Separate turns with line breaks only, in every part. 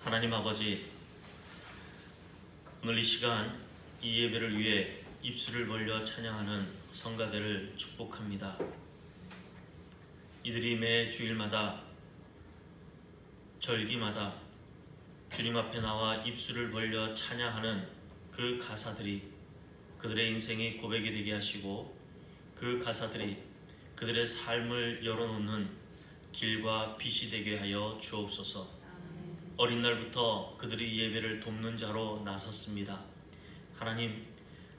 하나님 아버지, 오늘 이 시간 이 예배를 위해 입술을 벌려 찬양하는 성가대를 축복합니다. 이들이 매 주일마다 절기마다 주님 앞에 나와 입술을 벌려 찬양하는 그 가사들이 그들의 인생의 고백이 되게 하시고, 그 가사들이 그들의 삶을 열어놓는 길과 빛이 되게 하여 주옵소서. 어린 날부터 그들이 예배를 돕는 자로 나섰습니다. 하나님,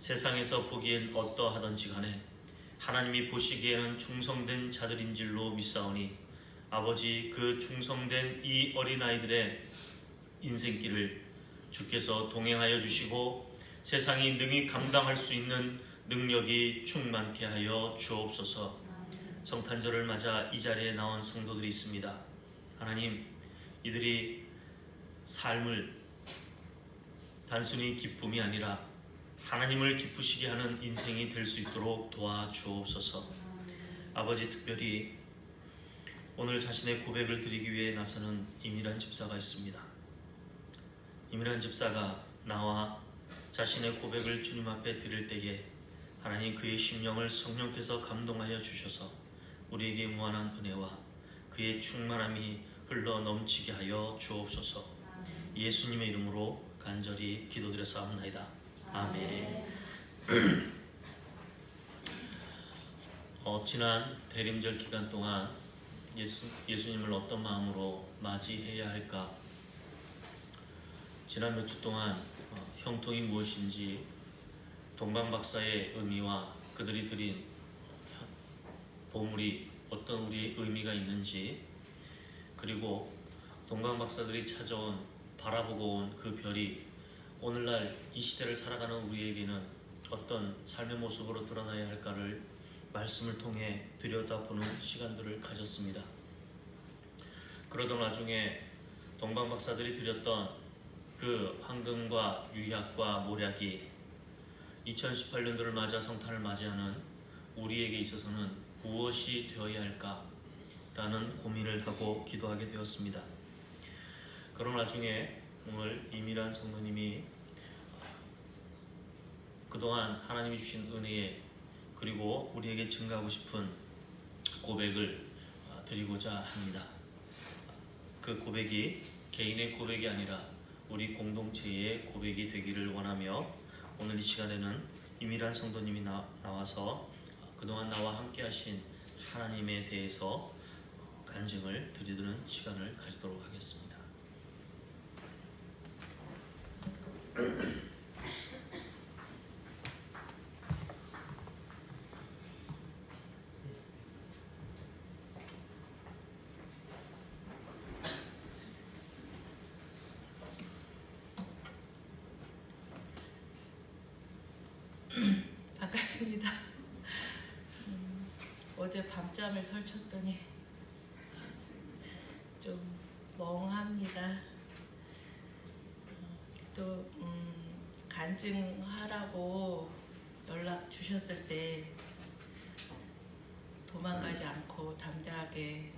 세상에서 보기엔 어떠하던지 간에 하나님이 보시기에는 충성된 자들인 줄로 믿사오니, 아버지, 그 충성된 이 어린아이들의 인생길을 주께서 동행하여 주시고 세상이 능히 감당할 수 있는 능력이 충만케 하여 주옵소서. 성탄절을 맞아 이 자리에 나온 성도들이 있습니다. 하나님, 이들이 삶을 단순히 기쁨이 아니라 하나님을 기쁘시게 하는 인생이 될 수 있도록 도와주옵소서. 아버지, 특별히 오늘 자신의 고백을 드리기 위해 나서는 임일한 집사가 있습니다. 임일한 집사가 나와 자신의 고백을 주님 앞에 드릴 때에 하나님, 그의 심령을 성령께서 감동하여 주셔서 우리에게 무한한 은혜와 그의 충만함이 흘러 넘치게 하여 주옵소서. 예수님의 이름으로 간절히 기도드렸사옵나이다. 아멘. 지난 대림절 기간 동안 예수님을 어떤 마음으로 맞이해야 할까? 지난 몇 주 동안 형통이 무엇인지, 동방박사의 의미와 그들이 드린 보물이 어떤 우리의 의미가 있는지, 그리고 동방박사들이 찾아온 바라보고 온 그 별이 오늘날 이 시대를 살아가는 우리에게는 어떤 삶의 모습으로 드러나야 할까를 말씀을 통해 들여다보는 시간들을 가졌습니다. 그러던 와중에 동방박사들이 드렸던 그 황금과 유약과 모략이 2018년도를 맞아 성탄을 맞이하는 우리에게 있어서는 무엇이 되어야 할까라는 고민을 하고 기도하게 되었습니다. 그런 와중에 오늘 임일한 성도님이 그동안 하나님이 주신 은혜에, 그리고 우리에게 증가하고 싶은 고백을 드리고자 합니다. 그 고백이 개인의 고백이 아니라 우리 공동체의 고백이 되기를 원하며, 오늘 이 시간에는 임일한 성도님이 나와서 그동안 나와 함께 하신 하나님에 대해서 간증을 드리는 시간을 가지도록 하겠습니다.
반갑습니다. 어제 밤잠을 설쳤더니 좀 멍합니다. 또 간증하라고 연락 주셨을 때 도망가지 않고 담대하게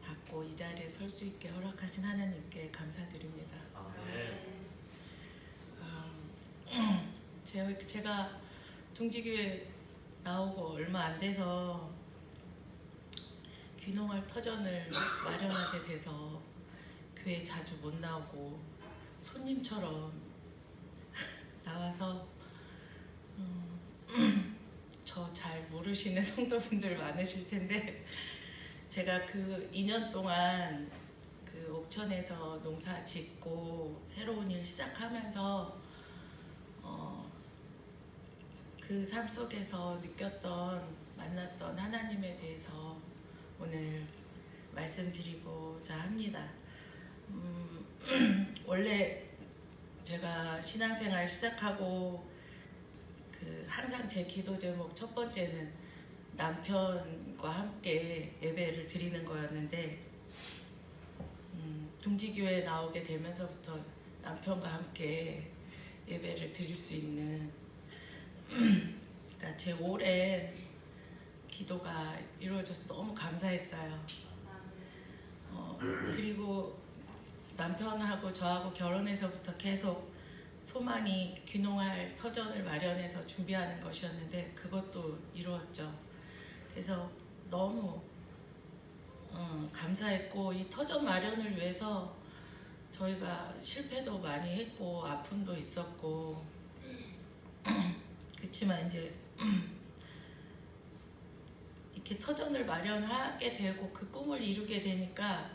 받고 이 자리에 설 수 있게 허락하신 하나님께 감사드립니다. 제가 둥지교회 나오고 얼마 안 돼서 귀농할 터전을 마련하게 돼서 교회 자주 못 나오고 손님처럼 나와서 저 잘 모르시는 성도분들 많으실 텐데, 제가 그 2년 동안 그 옥천에서 농사 짓고 새로운 일 시작하면서 그 삶 속에서 느꼈던, 만났던 하나님에 대해서 오늘 말씀드리고자 합니다. 원래 제가 신앙생활 시작하고 항상 제 기도 제목 첫 번째는 남편과 함께 예배를 드리는 거였는데, 둥지교회 나오게 되면서부터 남편과 함께 예배를 드릴 수 있는, 그러니까 제 오랜 기도가 이루어져서 너무 감사했어요. 그리고 남편하고 저하고 결혼해서부터 계속 소망이 귀농할 터전을 마련해서 준비하는 것이었는데 그것도 이루었죠. 그래서 너무 감사했고, 이 터전 마련을 위해서 저희가 실패도 많이 했고 아픔도 있었고 그렇지만 이제 이렇게 터전을 마련하게 되고 그 꿈을 이루게 되니까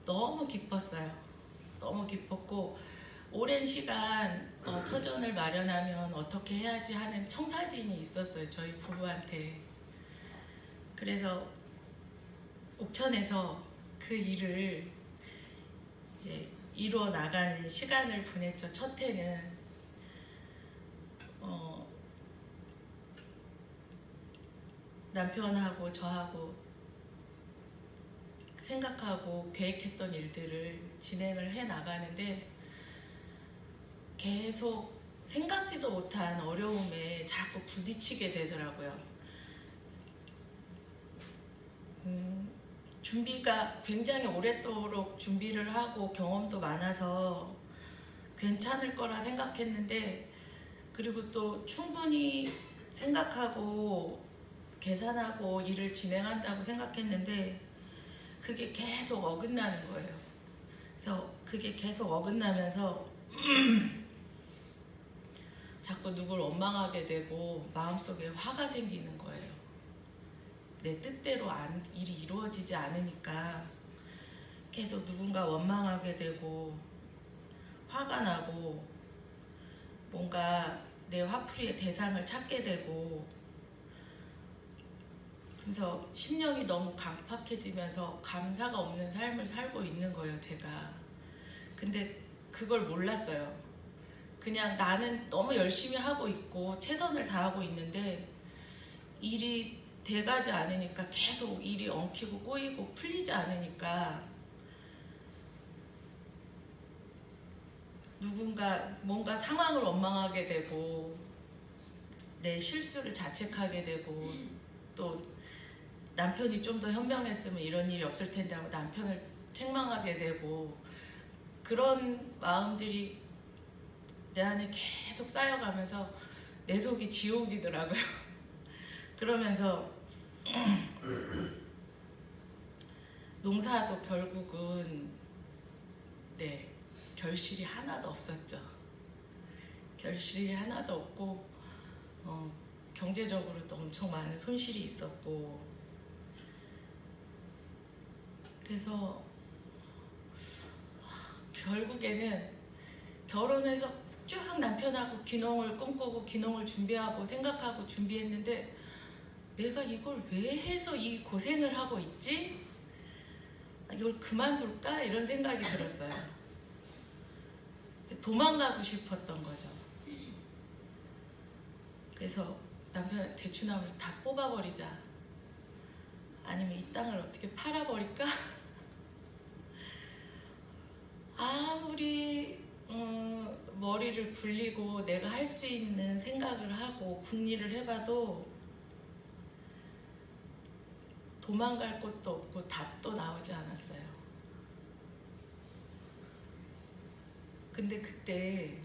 너무 기뻤어요. 너무 기뻤고, 오랜 시간 터전을 마련하면 어떻게 해야지 하는 청사진이 있었어요, 저희 부부한테. 그래서 옥천에서 그 일을 이제 이루어 나가는 시간을 보냈죠. 첫 해는 남편하고 저하고 생각하고 계획했던 일들을 진행을 해 나가는데 계속 생각지도 못한 어려움에 자꾸 부딪히게 되더라고요. 준비가 굉장히 오랫도록 준비를 하고 경험도 많아서 괜찮을 거라 생각했는데, 그리고 또 충분히 생각하고 계산하고 일을 진행한다고 생각했는데 그게 계속 어긋나는 거예요. 그래서 그게 계속 어긋나면서 자꾸 누굴 원망하게 되고 마음속에 화가 생기는 거예요. 내 뜻대로 일이 이루어지지 않으니까 계속 누군가 원망하게 되고 화가 나고 뭔가 내 화풀이의 대상을 찾게 되고, 그래서 심령이 너무 강팍해지면서 감사가 없는 삶을 살고 있는 거예요, 제가. 근데 그걸 몰랐어요. 그냥 나는 너무 열심히 하고 있고 최선을 다하고 있는데 일이 돼가지 않으니까, 계속 일이 엉키고 꼬이고 풀리지 않으니까 누군가 뭔가 상황을 원망하게 되고 내 실수를 자책하게 되고, 또 남편이 좀 더 현명했으면 이런 일이 없을 텐데 하고 남편을 책망하게 되고, 그런 마음들이 내 안에 계속 쌓여가면서 내 속이 지옥이더라고요. 그러면서 농사도 결국은 결실이 하나도 없었죠. 결실이 하나도 없고 경제적으로도 엄청 많은 손실이 있었고, 그래서 결국에는 결혼해서 쭉 남편하고 귀농을 꿈꾸고 귀농을 준비하고 생각하고 준비했는데 내가 이걸 왜 해서 이 고생을 하고 있지? 이걸 그만둘까? 이런 생각이 들었어요. 도망가고 싶었던 거죠. 그래서 남편한테 대추나무를 다 뽑아버리자, 아니면 이 땅을 어떻게 팔아버릴까? 아무리 머리를 굴리고 내가 할 수 있는 생각을 하고 궁리를 해봐도 도망갈 곳도 없고 답도 나오지 않았어요. 근데 그때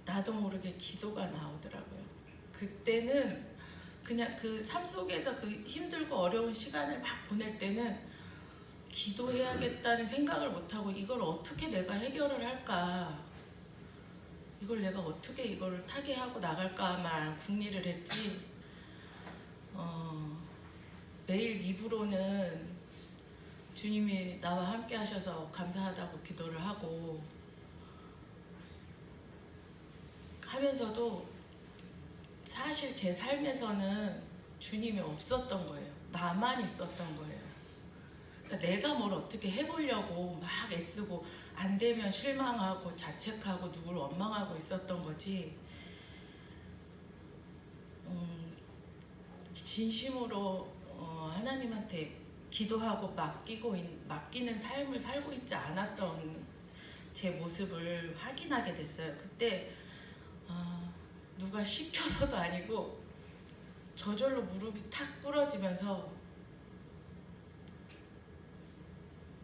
나도 모르게 기도가 나오더라고요. 그때는 그냥 그 삶 속에서 그 힘들고 어려운 시간을 막 보낼 때는 기도해야겠다는 생각을 못하고 이걸 어떻게 내가 해결을 할까, 이걸 내가 어떻게 이걸 타개하고 나갈까만 궁리를 했지, 매일 입으로는 주님이 나와 함께 하셔서 감사하다고 기도를 하고 하면서도 사실 제 삶에서는 주님이 없었던 거예요. 나만 있었던 거예요. 그러니까 내가 뭘 어떻게 해보려고 막 애쓰고 안 되면 실망하고 자책하고 누굴 원망하고 있었던 거지, 진심으로 하나님한테 기도하고 맡기는 삶을 살고 있지 않았던 제 모습을 확인하게 됐어요. 그때 누가 시켜서도 아니고 저절로 무릎이 탁 부러지면서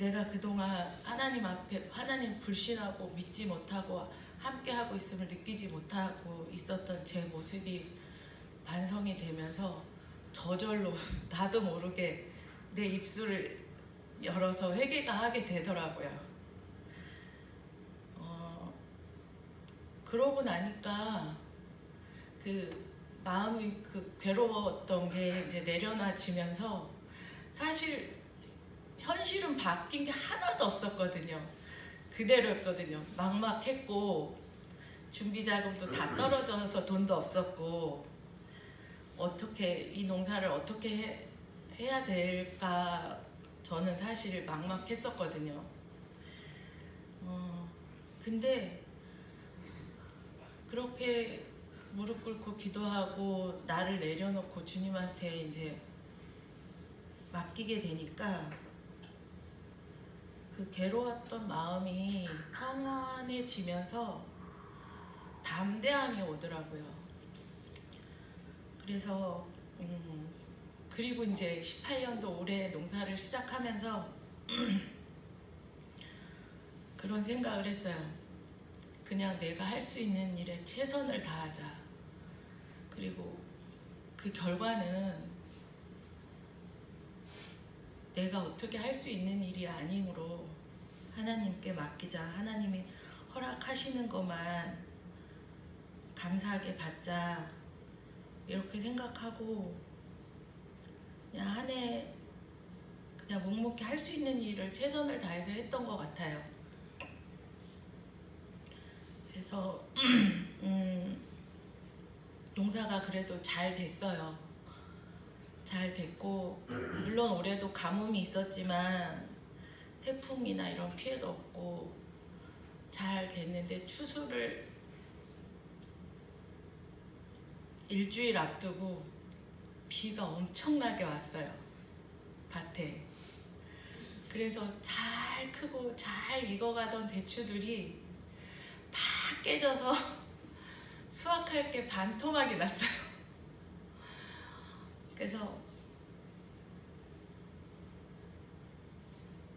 내가 그동안 하나님 앞에 하나님 불신하고 믿지 못하고 함께 하고 있음을 느끼지 못하고 있었던 제 모습이 반성이 되면서 저절로 나도 모르게 내 입술을 열어서 회개가 하게 되더라고요. 그러고 나니까 그 마음이 그 괴로웠던 게 이제 내려놔지면서 사실 현실은 바뀐 게 하나도 없었거든요. 그대로였거든요. 막막했고 준비 자금도 다 떨어져서 돈도 없었고 어떻게 이 농사를 어떻게 해야 될까 저는 사실 막막했었거든요. 근데 그렇게 무릎 꿇고 기도하고 나를 내려놓고 주님한테 이제 맡기게 되니까 그 괴로웠던 마음이 평안해지면서 담대함이 오더라고요. 그래서 그리고 이제 18년도 올해 농사를 시작하면서 그런 생각을 했어요. 그냥 내가 할 수 있는 일에 최선을 다하자. 그리고 그 결과는 내가 어떻게 할 수 있는 일이 아니므로 하나님께 맡기자. 하나님이 허락하시는 것만 감사하게 받자. 이렇게 생각하고 그냥 한 해 그냥 묵묵히 할 수 있는 일을 최선을 다해서 했던 것 같아요. 그래서 농사가 그래도 잘 됐어요. 잘 됐고 물론 올해도 가뭄이 있었지만 태풍이나 이런 피해도 없고 잘 됐는데 추수를 일주일 앞두고 비가 엄청나게 왔어요. 밭에. 그래서 잘 크고 잘 익어가던 대추들이 다 깨져서 수확할 게 반토막이 났어요. 그래서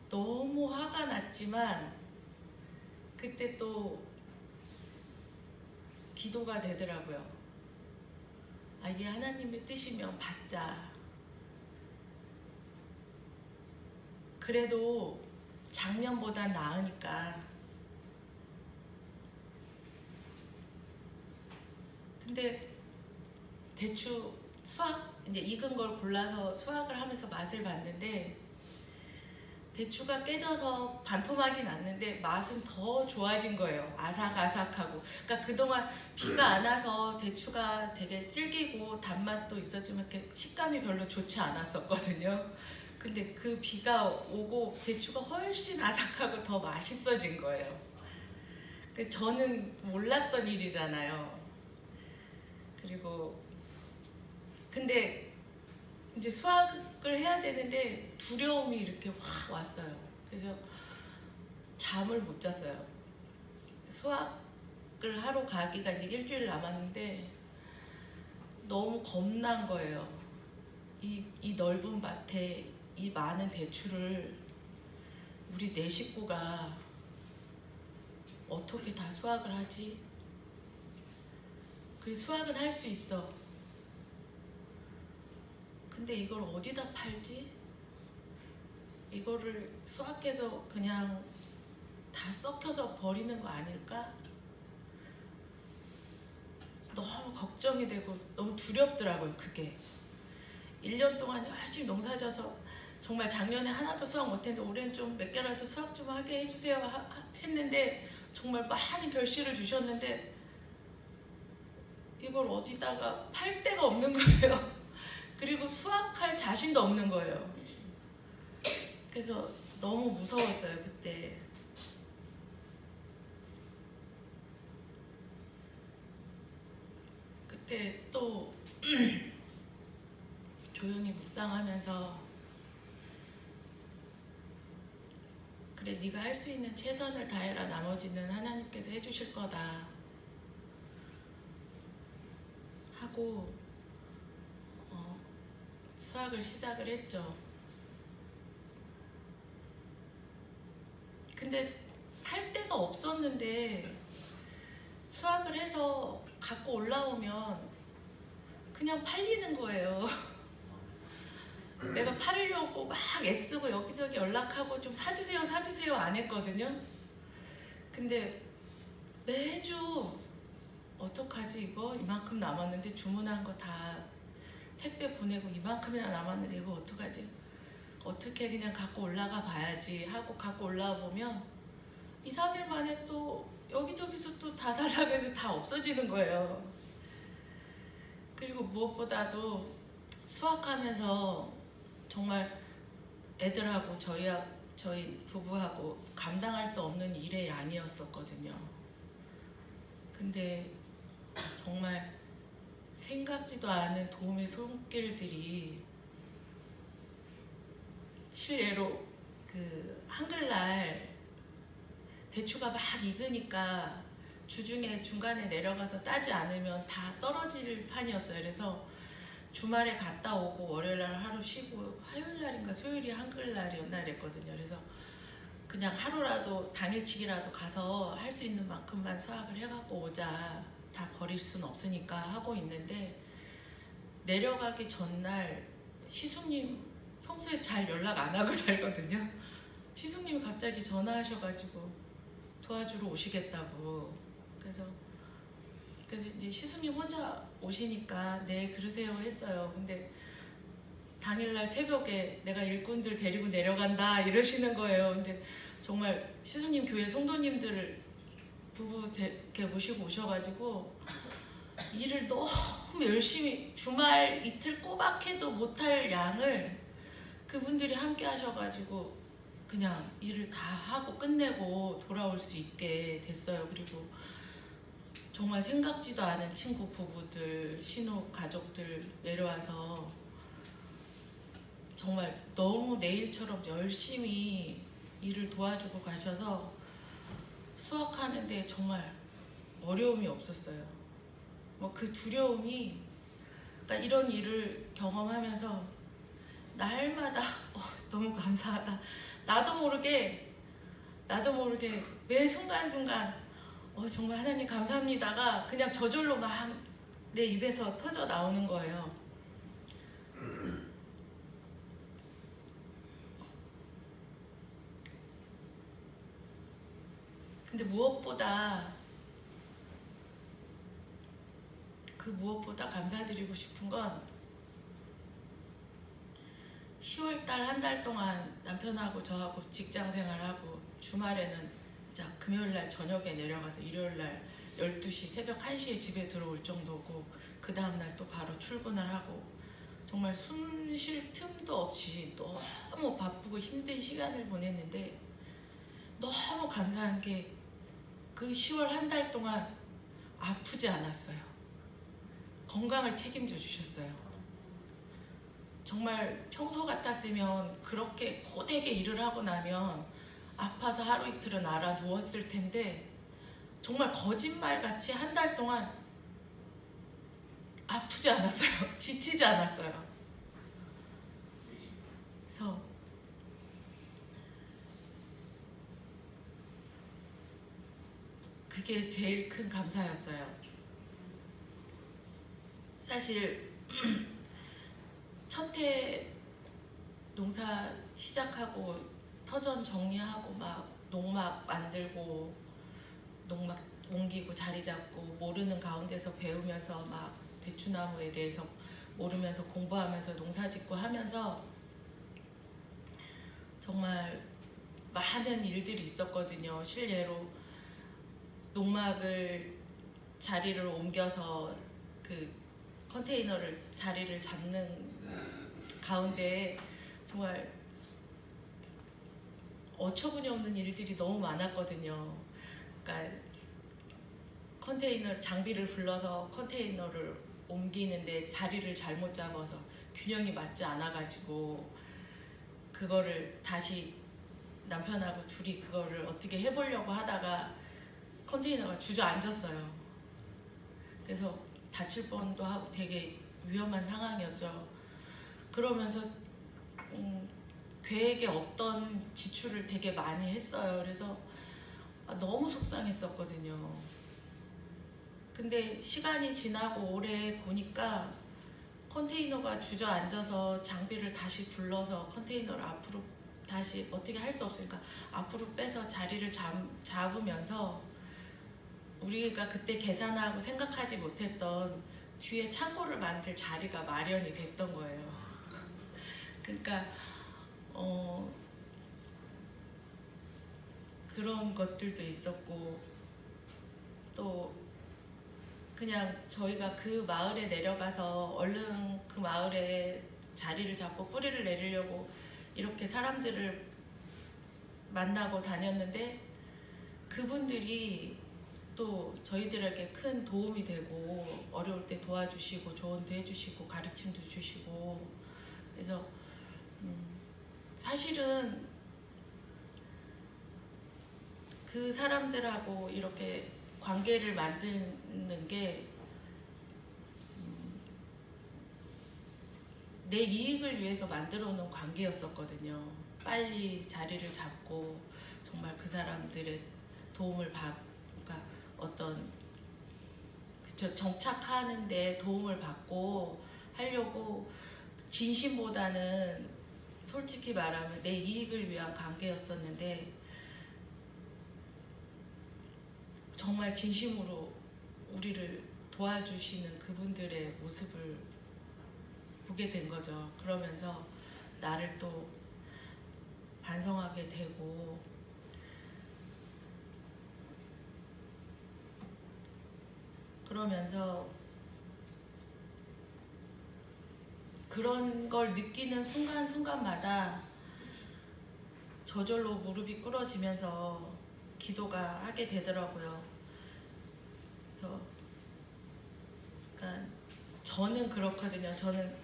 너무 화가 났지만 그때 또 기도가 되더라고요. 아, 이게 하나님의 뜻이면 받자. 그래도 작년보다 나으니까. 근데 대추 수확 이제 익은 걸 골라서 수확을 하면서 맛을 봤는데 대추가 깨져서 반토막이 났는데 맛은 더 좋아진 거예요. 아삭아삭하고. 그러니까 그동안 비가 안 와서 대추가 되게 질기고 단맛도 있었지만 이렇게 식감이 별로 좋지 않았었거든요. 근데 그 비가 오고 대추가 훨씬 아삭하고 더 맛있어진 거예요. 저는 몰랐던 일이잖아요. 그리고 근데 이제 수확을 해야 되는데 두려움이 이렇게 확 왔어요. 그래서 잠을 못 잤어요. 수확을 하러 가기가 이제 일주일 남았는데 너무 겁난 거예요. 이 넓은 밭에 이 많은 대추를 우리 네 식구가 어떻게 다 수확을 하지? 그 수확은 할 수 있어. 근데 이걸 어디다 팔지? 이거를 수확해서 그냥 다 썩혀서 버리는 거 아닐까? 너무 걱정이 되고 너무 두렵더라고요. 그게 1년 동안 열심히 농사져서 정말 작년에 하나도 수확 못했는데 올해는 좀 몇 개라도 수확 좀 하게 해주세요 했는데 정말 많은 결실을 주셨는데 이걸 어디다가 팔 데가 없는 거예요. 그리고 수확할 자신도 없는 거예요. 그래서 너무 무서웠어요. 그때 또 조용히 묵상하면서 그래, 네가 할 수 있는 최선을 다해라. 나머지는 하나님께서 해주실 거다 하고 수학을 시작을 했죠. 근데 팔 데가 없었는데 수확을 해서 갖고 올라오면 그냥 팔리는 거예요. 내가 팔으려고 막 애쓰고 여기저기 연락하고 좀 사주세요 사주세요 안 했거든요. 근데 매주 어떡하지 이거 이만큼 남았는데 주문한 거 다 택배 보내고 이만큼이나 남았는데 이거 어떡하지, 어떻게 그냥 갖고 올라가 봐야지 하고 갖고 올라와 보면 2, 3일 만에 또 여기저기서 또 다 달라고 해서 다 없어지는 거예요. 그리고 무엇보다도 수학하면서 정말 애들하고 저희 부부하고 감당할 수 없는 일의 양이었었거든요. 근데 정말 생각지도 않은 도움의 손길들이 실례로 그 한글날 대추가 막 익으니까 주중에 중간에 내려가서 따지 않으면 다 떨어질 판이었어요. 그래서 주말에 갔다 오고 월요일날 하루 쉬고 화요일날인가 수요일이 한글날이었나 그랬거든요. 그래서 그냥 하루라도 당일치기라도 가서 할 수 있는 만큼만 수학을 해갖고 오자, 다 버릴 수는 없으니까 하고 있는데, 내려가기 전날 시숙님 평소에 잘 연락 안 하고 살거든요. 시숙님이 갑자기 전화하셔가지고 도와주러 오시겠다고. 그래서 이제 시숙님 혼자 오시니까 네 그러세요 했어요. 근데 당일날 새벽에 내가 일꾼들 데리고 내려간다 이러시는 거예요. 근데 정말 시숙님 교회 성도님들 부부 이렇게 모시고 오셔가지고 일을 너무 열심히 주말 이틀 꼬박 해도 못할 양을 그분들이 함께 하셔가지고 그냥 일을 다 하고 끝내고 돌아올 수 있게 됐어요. 그리고 정말 생각지도 않은 친구 부부들, 신호 가족들 내려와서 정말 너무 내일처럼 열심히 일을 도와주고 가셔서 수확하는데 정말 어려움이 없었어요. 뭐 그 두려움이, 그러니까 이런 일을 경험하면서 날마다 너무 감사하다. 나도 모르게 매 순간순간 정말 하나님 감사합니다가 그냥 저절로 막 내 입에서 터져 나오는 거예요. 근데 무엇보다 감사드리고 싶은 건 10월달 한 달 동안 남편하고 저하고 직장 생활하고 주말에는 자 금요일날 저녁에 내려가서 일요일날 12시 새벽 1시에 집에 들어올 정도고, 그 다음날 또 바로 출근을 하고 정말 숨 쉴 틈도 없이 너무 바쁘고 힘든 시간을 보냈는데, 너무 감사한 게 그 10월 한 달 동안 아프지 않았어요. 건강을 책임져 주셨어요. 정말 평소 같았으면 그렇게 고되게 일을 하고 나면 아파서 하루 이틀은 알아 누웠을 텐데, 정말 거짓말같이 한 달 동안 아프지 않았어요. 지치지 않았어요. 그래서 그게 제일 큰 감사였어요. 사실 첫 해 농사 시작하고 터전 정리하고 막 농막 만들고 농막 옮기고 자리 잡고 모르는 가운데서 배우면서 막 대추나무에 대해서 모르면서 공부하면서 농사 짓고 하면서 정말 많은 일들이 있었거든요. 실례로 농막을 자리를 옮겨서 그 컨테이너를 자리를 잡는 가운데 정말 어처구니 없는 일들이 너무 많았거든요. 그러니까 컨테이너 장비를 불러서 컨테이너를 옮기는데 자리를 잘못 잡아서 균형이 맞지 않아가지고 그거를 다시 남편하고 둘이 그거를 어떻게 해보려고 하다가 컨테이너가 주저앉았어요. 그래서 다칠 뻔도 하고 되게 위험한 상황이었죠. 그러면서 계획에 없던 지출을 되게 많이 했어요. 그래서 너무 속상했었거든요. 근데 시간이 지나고 오래 보니까 컨테이너가 주저앉아서 장비를 다시 불러서 컨테이너를 앞으로 다시 어떻게 할 수 없으니까 앞으로 빼서 자리를 잡으면서 우리가 그때 계산하고 생각하지 못했던 뒤에 창고를 만들 자리가 마련이 됐던 거예요. 그러니까 그런 것들도 있었고, 또 그냥 저희가 그 마을에 내려가서 얼른 그 마을에 자리를 잡고 뿌리를 내리려고 이렇게 사람들을 만나고 다녔는데, 그분들이 또 저희들에게 큰 도움이 되고 어려울 때 도와주시고 조언도 해주시고 가르침도 주시고. 그래서 사실은 그 사람들하고 이렇게 관계를 만드는 게 내 이익을 위해서 만들어 놓은 관계였었거든요. 빨리 자리를 잡고 정말 그 사람들의 도움을 그러니까 어떤 정착하는 데 도움을 받고 하려고, 진심보다는 솔직히 말하면 내 이익을 위한 관계였었는데, 정말 진심으로 우리를 도와주시는 그분들의 모습을 보게 된 거죠. 그러면서 나를 또 반성하게 되고, 그러면서 그런 걸 느끼는 순간순간마다 저절로 무릎이 꿇어지면서 기도가 하게 되더라고요. 그래서 그러니까 저는 그렇거든요. 저는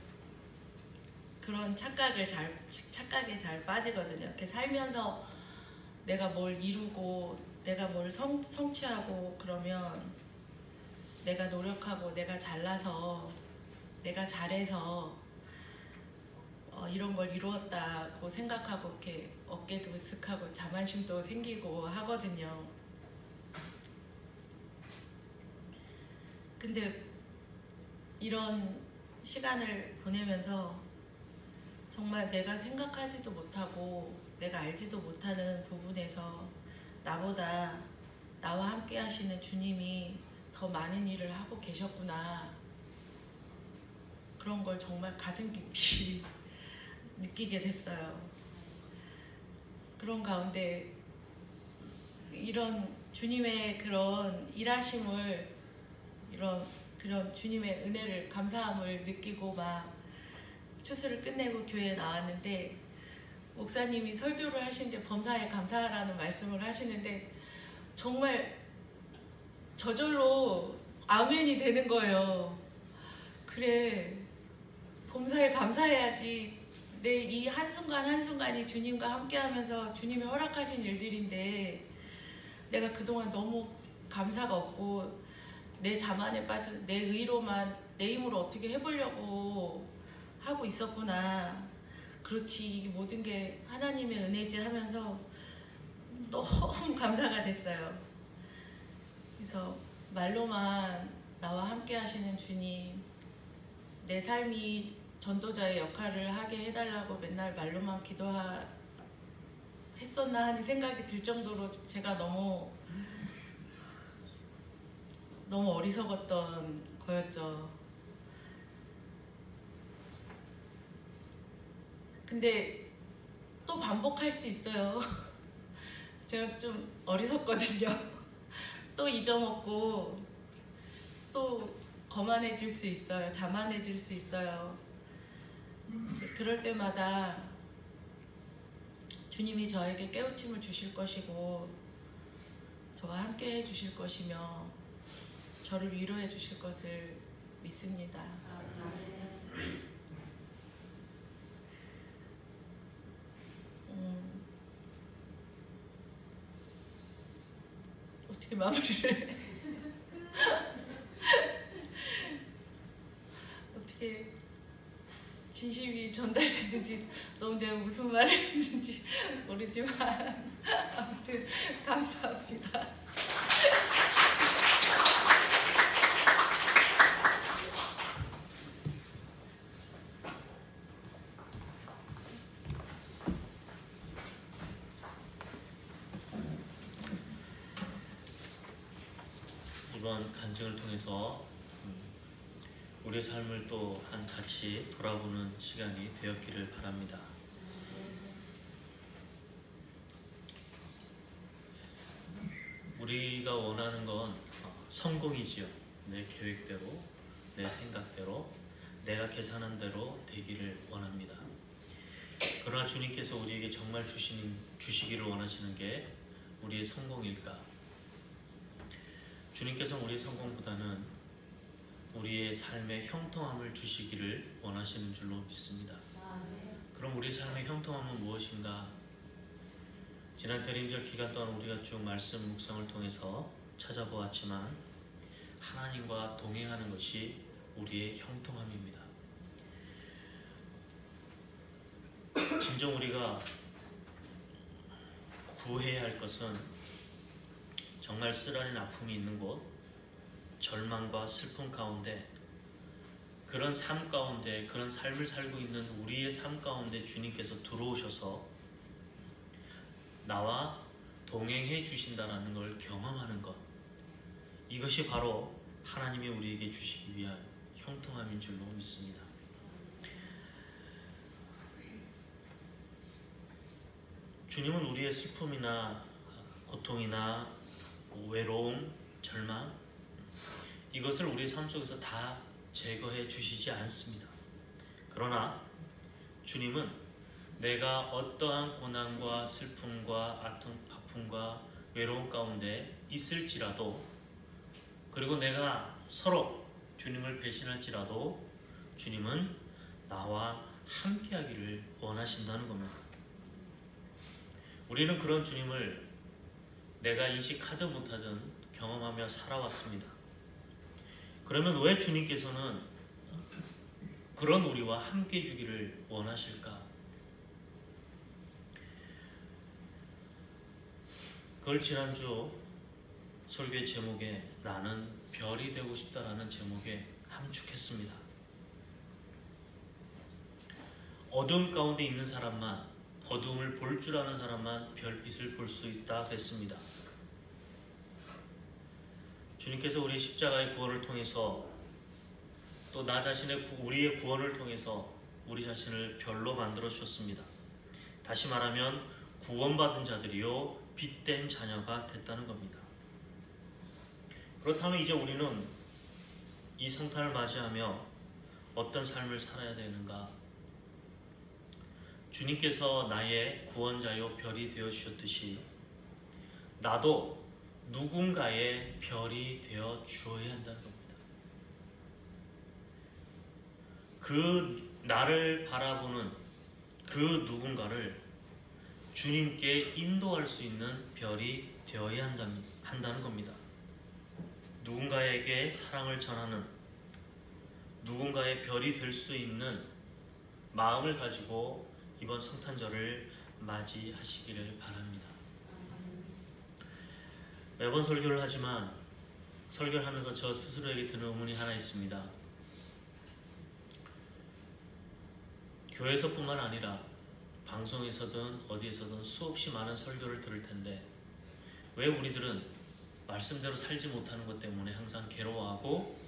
그런 착각에 잘 빠지거든요. 이렇게 살면서 내가 뭘 이루고 내가 뭘 성취하고 그러면 내가 노력하고 내가 잘나서 내가 잘해서 이런 걸 이루었다고 생각하고 이렇게 어깨도 으쓱하고 자만심도 생기고 하거든요. 근데 이런 시간을 보내면서 정말 내가 생각하지도 못하고 내가 알지도 못하는 부분에서 나보다 나와 함께 하시는 주님이 더 많은 일을 하고 계셨구나, 그런 걸 정말 가슴 깊이 느끼게 됐어요. 그런 가운데 이런 주님의 그런 일하심을, 그런 주님의 은혜를, 감사함을 느끼고 막 추수를 끝내고 교회에 나왔는데, 목사님이 설교를 하시는데 범사에 감사하라는 말씀을 하시는데 정말 저절로 아멘이 되는 거예요. 그래, 범사에 감사해야지. 내 이 한순간 한순간이 주님과 함께하면서 주님이 허락하신 일들인데 내가 그동안 너무 감사가 없고 내 자만에 빠져서 내 의로만, 내 힘으로 어떻게 해보려고 하고 있었구나. 그렇지, 이 모든 게 하나님의 은혜지 하면서 너무 감사가 됐어요. 그래서 말로만 나와 함께 하시는 주님, 내 삶이 전도자의 역할을 하게 해달라고 맨날 말로만 기도했었나 하는 생각이 들 정도로 제가 너무 어리석었던 거였죠. 근데 또 반복할 수 있어요. 제가 좀 어리석거든요. 또 잊어먹고 또 거만해질 수 있어요. 자만해질 수 있어요. 그럴 때마다 주님이 저에게 깨우침을 주실 것이고 저와 함께 해주실 것이며 저를 위로해 주실 것을 믿습니다. 어떻게 마무리를 어떻게 진심이 전달됐는지 너무 내가 무슨 말을 했는지 모르지만 아무튼 감사합니다.
이번 간증을 통해서 우리의 삶을 또 한 같이 돌아보는 시간이 되었기를 바랍니다. 우리가 원하는 건 성공이지요. 내 계획대로, 내 생각대로, 내가 계산한 대로 되기를 원합니다. 그러나 주님께서 우리에게 정말 주시기를 원하시는 게 우리의 성공일까? 주님께서는 우리의 성공보다는 우리의 삶의 형통함을 주시기를 원하시는 줄로 믿습니다. 그럼 우리 삶의 형통함은 무엇인가? 지난 대림절 기간 동안 우리가 쭉 말씀 묵상을 통해서 찾아보았지만 하나님과 동행하는 것이 우리의 형통함입니다. 진정 우리가 구해야 할 것은 정말 쓰라린 아픔이 있는 곳, 절망과 슬픔 가운데, 그런 삶 가운데, 그런 삶을 살고 있는 우리의 삶 가운데 주님께서 들어오셔서 나와 동행해 주신다는 걸 경험하는 것, 이것이 바로 하나님이 우리에게 주시기 위한 형통함인 줄로 믿습니다. 주님은 우리의 슬픔이나 고통이나 외로움, 절망, 이것을 우리 삶 속에서 다 제거해 주시지 않습니다. 그러나 주님은 내가 어떠한 고난과 슬픔과 아픔과 외로움 가운데 있을지라도, 그리고 내가 서로 주님을 배신할지라도 주님은 나와 함께 하기를 원하신다는 겁니다. 우리는 그런 주님을 내가 인식하든 못하든 경험하며 살아왔습니다. 그러면 왜 주님께서는 그런 우리와 함께 해주기를 원하실까? 그걸 지난주 설교의 제목에 나는 별이 되고 싶다라는 제목에 함축했습니다. 어두움 가운데 있는 사람만, 어두움을 볼 줄 아는 사람만 별빛을 볼 수 있다 그랬습니다. 주님께서 우리 십자가의 구원을 통해서 또 나 자신의 우리의 구원을 통해서 우리 자신을 별로 만들어 주셨습니다. 다시 말하면 구원받은 자들이요 빛된 자녀가 됐다는 겁니다. 그렇다면 이제 우리는 이 성탄을 맞이하며 어떤 삶을 살아야 되는가? 주님께서 나의 구원자요 별이 되어 주셨듯이 나도 누군가의 별이 되어 주어야 한다는 겁니다. 그 나를 바라보는 그 누군가를 주님께 인도할 수 있는 별이 되어야 한다는 겁니다. 누군가에게 사랑을 전하는, 누군가의 별이 될 수 있는 마음을 가지고 이번 성탄절을 맞이하시기를 바랍니다. 매번 설교를 하지만 설교를 하면서 저 스스로에게 드는 의문이 하나 있습니다. 교회에서뿐만 아니라 방송에서든 어디에서든 수없이 많은 설교를 들을 텐데 왜 우리들은 말씀대로 살지 못하는 것 때문에 항상 괴로워하고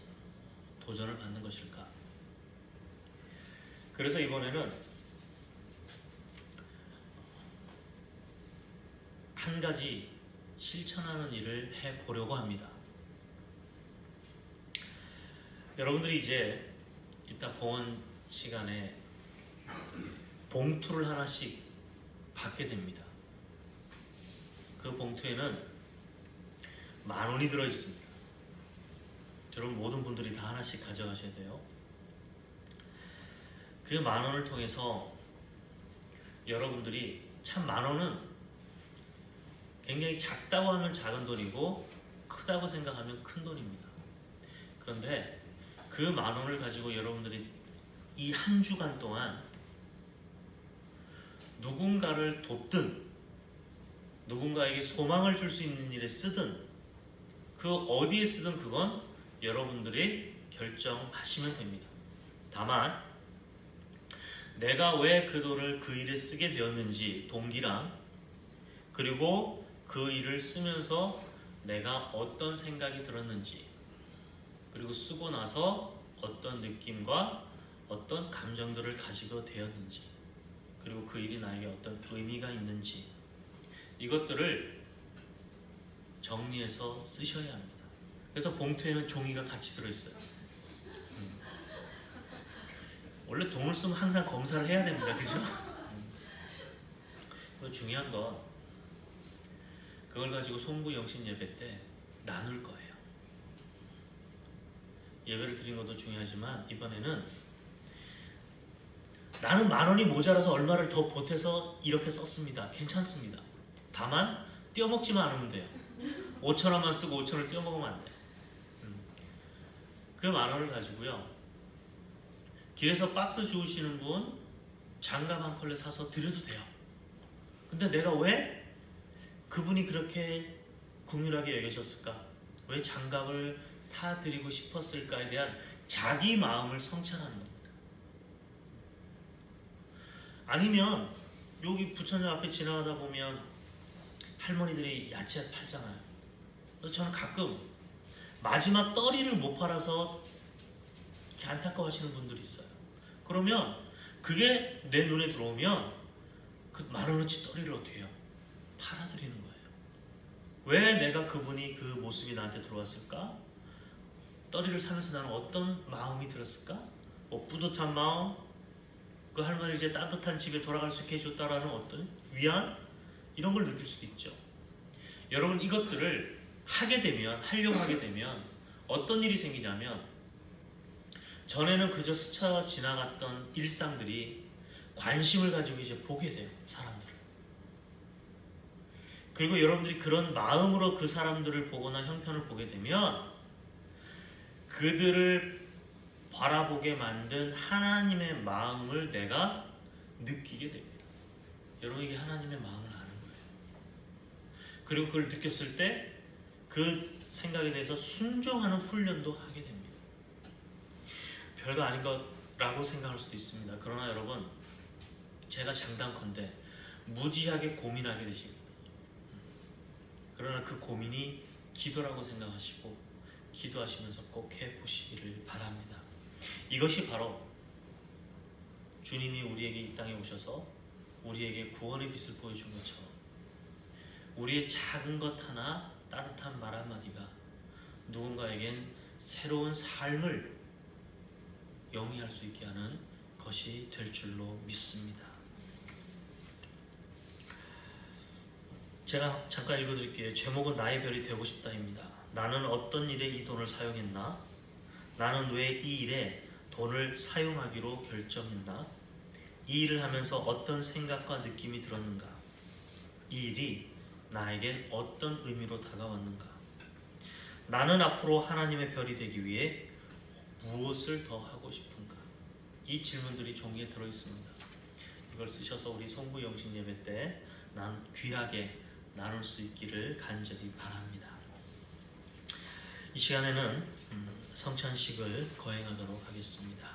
도전을 받는 것일까? 그래서 이번에는 한 가지 실천하는 일을 해보려고 합니다. 여러분들이 이제 이따 봉헌 시간에 봉투를 하나씩 받게 됩니다. 그 봉투에는 10,000원이 들어있습니다. 여러분 모든 분들이 다 하나씩 가져가셔야 돼요. 그 10,000원을 통해서 여러분들이 참 10,000원은 굉장히 작다고 하면 작은 돈이고 크다고 생각하면 큰 돈입니다. 그런데 그 10,000원을 가지고 여러분들이 이 한 주간 동안 누군가를 돕든 누군가에게 소망을 줄 수 있는 일에 쓰든 그 어디에 쓰든 그건 여러분들이 결정하시면 됩니다. 다만 내가 왜 그 돈을 그 일에 쓰게 되었는지 동기랑 그리고 그 일을 쓰면서 내가 어떤 생각이 들었는지 그리고 쓰고 나서 어떤 느낌과 어떤 감정들을 가지고 되었는지 그리고 그 일이 나에게 어떤 의미가 있는지 이것들을 정리해서 쓰셔야 합니다. 그래서 봉투에는 종이가 같이 들어있어요. 원래 돈을 쓰면 항상 검사를 해야 됩니다. 그죠? 중요한 건 그걸 가지고 송부 영신 예배 때 나눌 거예요. 예배를 드린 것도 중요하지만 이번에는 나는 10,000원이 모자라서 얼마를 더 보태서 이렇게 썼습니다. 괜찮습니다. 다만 떼어먹지만 않으면 돼요. 5,000원만 쓰고 5,000원을 떼어먹으면 안 돼. 그 10,000원을 가지고요. 길에서 박스 주우시는 분 장갑 한 켤레 사서 드려도 돼요. 근데 내가 왜 그분이 그렇게 긍휼하게 여겨졌을까? 왜 장갑을 사드리고 싶었을까에 대한 자기 마음을 성찰하는 겁니다. 아니면 여기 부천역 앞에 지나가다 보면 할머니들이 야채 팔잖아요. 그래서 저는 가끔 마지막 떠리를 못 팔아서 이렇게 안타까워하시는 분들이 있어요. 그러면 그게 내 눈에 들어오면 그 10,000원어치 떠리를 어떻게 해요? 팔아드리는 거예요. 왜 내가 그분이 그 모습이 나한테 들어왔을까? 떠리를 사면서 나는 어떤 마음이 들었을까? 뭐 뿌듯한 마음, 그 할머니 이제 따뜻한 집에 돌아갈 수 있게 해줬다라는 어떤 위안? 이런 걸 느낄 수도 있죠. 여러분 이것들을 하려고 하게 되면 어떤 일이 생기냐면 전에는 그저 스쳐 지나갔던 일상들이 관심을 가지고 이제 보게 돼요. 사람들을. 그리고 여러분들이 그런 마음으로 그 사람들을 보거나 형편을 보게 되면 그들을 바라보게 만든 하나님의 마음을 내가 느끼게 됩니다. 여러분 이게 하나님의 마음을 아는 거예요. 그리고 그걸 느꼈을 때 그 생각에 대해서 순종하는 훈련도 하게 됩니다. 별거 아닌 거라고 생각할 수도 있습니다. 그러나 여러분 제가 장담컨대 무지하게 고민하게 되십니다. 그러나 그 고민이 기도라고 생각하시고 기도하시면서 꼭 해보시기를 바랍니다. 이것이 바로 주님이 우리에게 이 땅에 오셔서 우리에게 구원의 빛을 보여준 것처럼 우리의 작은 것 하나 따뜻한 말 한마디가 누군가에겐 새로운 삶을 영위할 수 있게 하는 것이 될 줄로 믿습니다. 제가 잠깐 읽어드릴게요. 제목은 나의 별이 되고 싶다입니다. 나는 어떤 일에 이 돈을 사용했나? 나는 왜 이 일에 돈을 사용하기로 결정했나? 이 일을 하면서 어떤 생각과 느낌이 들었는가? 이 일이 나에겐 어떤 의미로 다가왔는가? 나는 앞으로 하나님의 별이 되기 위해 무엇을 더 하고 싶은가? 이 질문들이 종이에 들어있습니다. 이걸 쓰셔서 우리 송부 영신 예배 때 난 귀하게 나눌 수 있기를 간절히 바랍니다. 이 시간에는 성찬식을 거행하도록 하겠습니다.